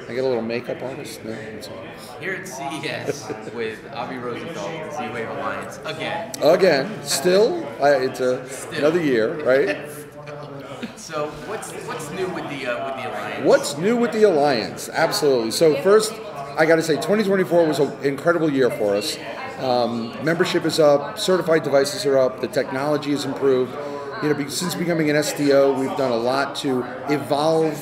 I get a little makeup artist? No, it's all. Here at CES with Avi Rosenthal, the Z-Wave Alliance, again. Again, still, it's another year, right? So what's new with the Alliance? What's new with the Alliance? Absolutely. So first, I got to say, 2024 was an incredible year for us. Membership is up, certified devices are up, the technology is improved. Since becoming an SDO, we've done a lot to evolve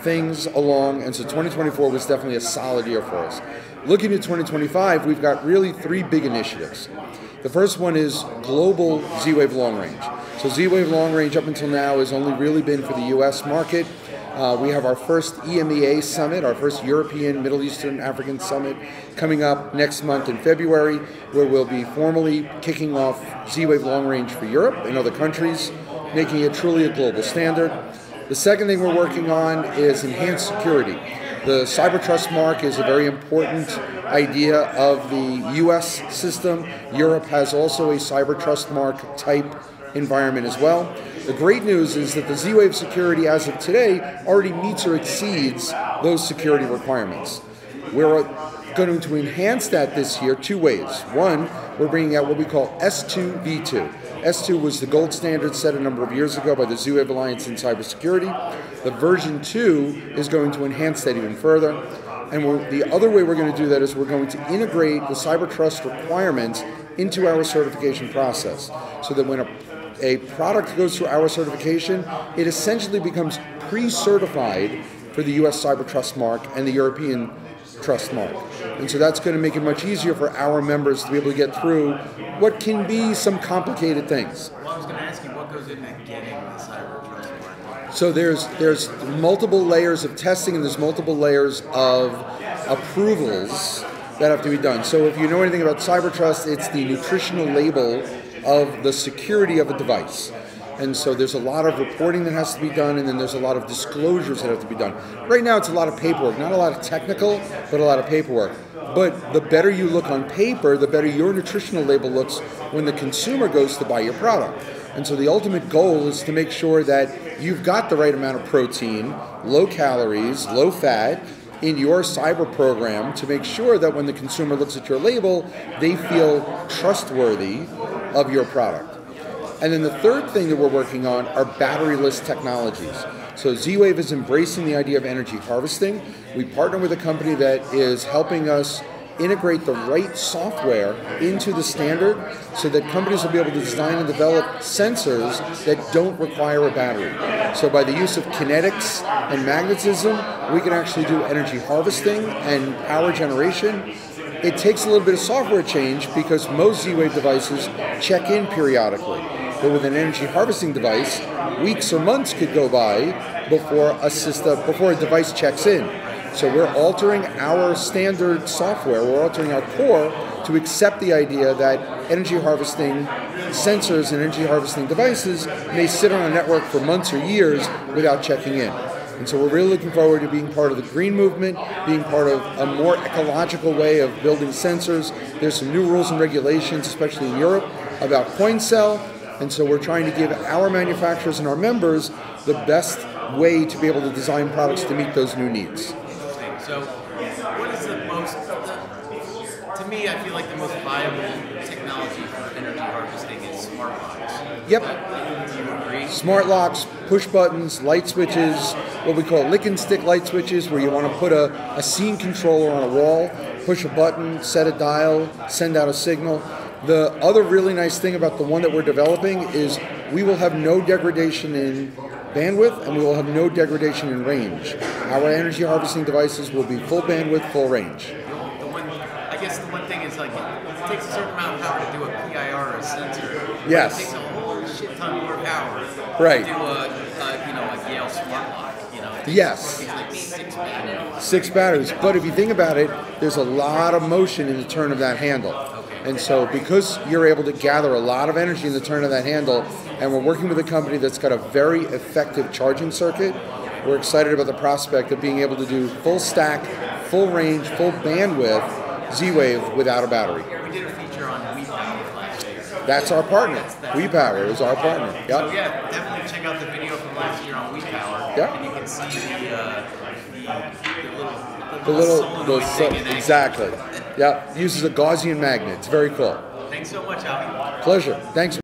things along, and so 2024 was definitely a solid year for us. Looking at 2025, we've got really three big initiatives. The first one is global Z-Wave long range. So Z-Wave long range up until now has only really been for the US market. We have our first EMEA summit, our first European, Middle Eastern, African summit coming up next month in February, where we'll be formally kicking off Z-Wave long range for Europe and other countries, making it truly a global standard. The second thing we're working on is enhanced security. The Cyber Trust mark is a very important idea of the US system. Europe has also a Cyber Trust mark type environment as well. The great news is that the Z-Wave security as of today already meets or exceeds those security requirements. We're going to enhance that this year two ways. One, we're bringing out what we call S2 V2. S2 was the gold standard set a number of years ago by the Z-Wave Alliance in cybersecurity. The version 2 is going to enhance that even further. And the other way we're going to do that is we're going to integrate the Cyber Trust requirements into our certification process, so that when a product goes through our certification, it essentially becomes pre-certified for the US Cyber Trust mark and the European Trust mark. And so that's going to make it much easier for our members to be able to get through what can be some complicated things. Well, I was going to ask you, what goes into getting the Cyber Trust mark? So there's multiple layers of testing and there's multiple layers of approvals that have to be done. So if you know anything about Cyber Trust, it's the nutritional label of the security of a device. And so there's a lot of reporting that has to be done, and then there's a lot of disclosures that have to be done. Right now it's a lot of paperwork, not a lot of technical, but a lot of paperwork. But the better you look on paper, the better your nutritional label looks when the consumer goes to buy your product. And so the ultimate goal is to make sure that you've got the right amount of protein, low calories, low fat, in your cyber program, to make sure that when the consumer looks at your label, they feel trustworthy of your product. And then the third thing that we're working on are battery-less technologies. So Z-Wave is embracing the idea of energy harvesting. We partner with a company that is helping us integrate the right software into the standard so that companies will be able to design and develop sensors that don't require a battery. So by the use of kinetics and magnetism, we can actually do energy harvesting and power generation. It takes a little bit of software change because most Z-Wave devices check in periodically. But with an energy harvesting device, weeks or months could go by before a device checks in. So we're altering our standard software, we're altering our core to accept the idea that energy harvesting sensors and energy harvesting devices may sit on a network for months or years without checking in. And so we're really looking forward to being part of the green movement, being part of a more ecological way of building sensors. There's some new rules and regulations, especially in Europe, about coin cell. And so we're trying to give our manufacturers and our members the best way to be able to design products to meet those new needs. So, what is the most, to me, I feel like the most viable technology for energy harvesting is smart locks. Yep. Do you agree? Smart locks, push buttons, light switches, what we call lick and stick light switches, where you want to put a scene controller on a wall, push a button, set a dial, send out a signal. The other really nice thing about the one that we're developing is we will have no degradation in bandwidth, and we will have no degradation in range. Our energy harvesting devices will be full bandwidth, full range. I guess the one thing is, like, it takes a certain amount of power to do a PIR or a sensor. Yes. It takes a whole shit ton more power right. to do a Yale smart lock. Yes. It's like 6 batteries. 6 batteries. But if you think about it, there's a lot of motion in the turn of that handle. And so because you're able to gather a lot of energy in the turn of that handle, and we're working with a company that's got a very effective charging circuit, we're excited about the prospect of being able to do full stack, full range, full bandwidth Z-Wave without a battery. We did a feature on WePower last year. That's our partner. WePower is our partner. Yep. So yeah, definitely check out the video from last year on WePower. Yep. And you can see the solenoid thing in exactly. Yeah, uses a Gaussian magnet. It's very cool. Thanks so much, Alvin. Pleasure. Thanks.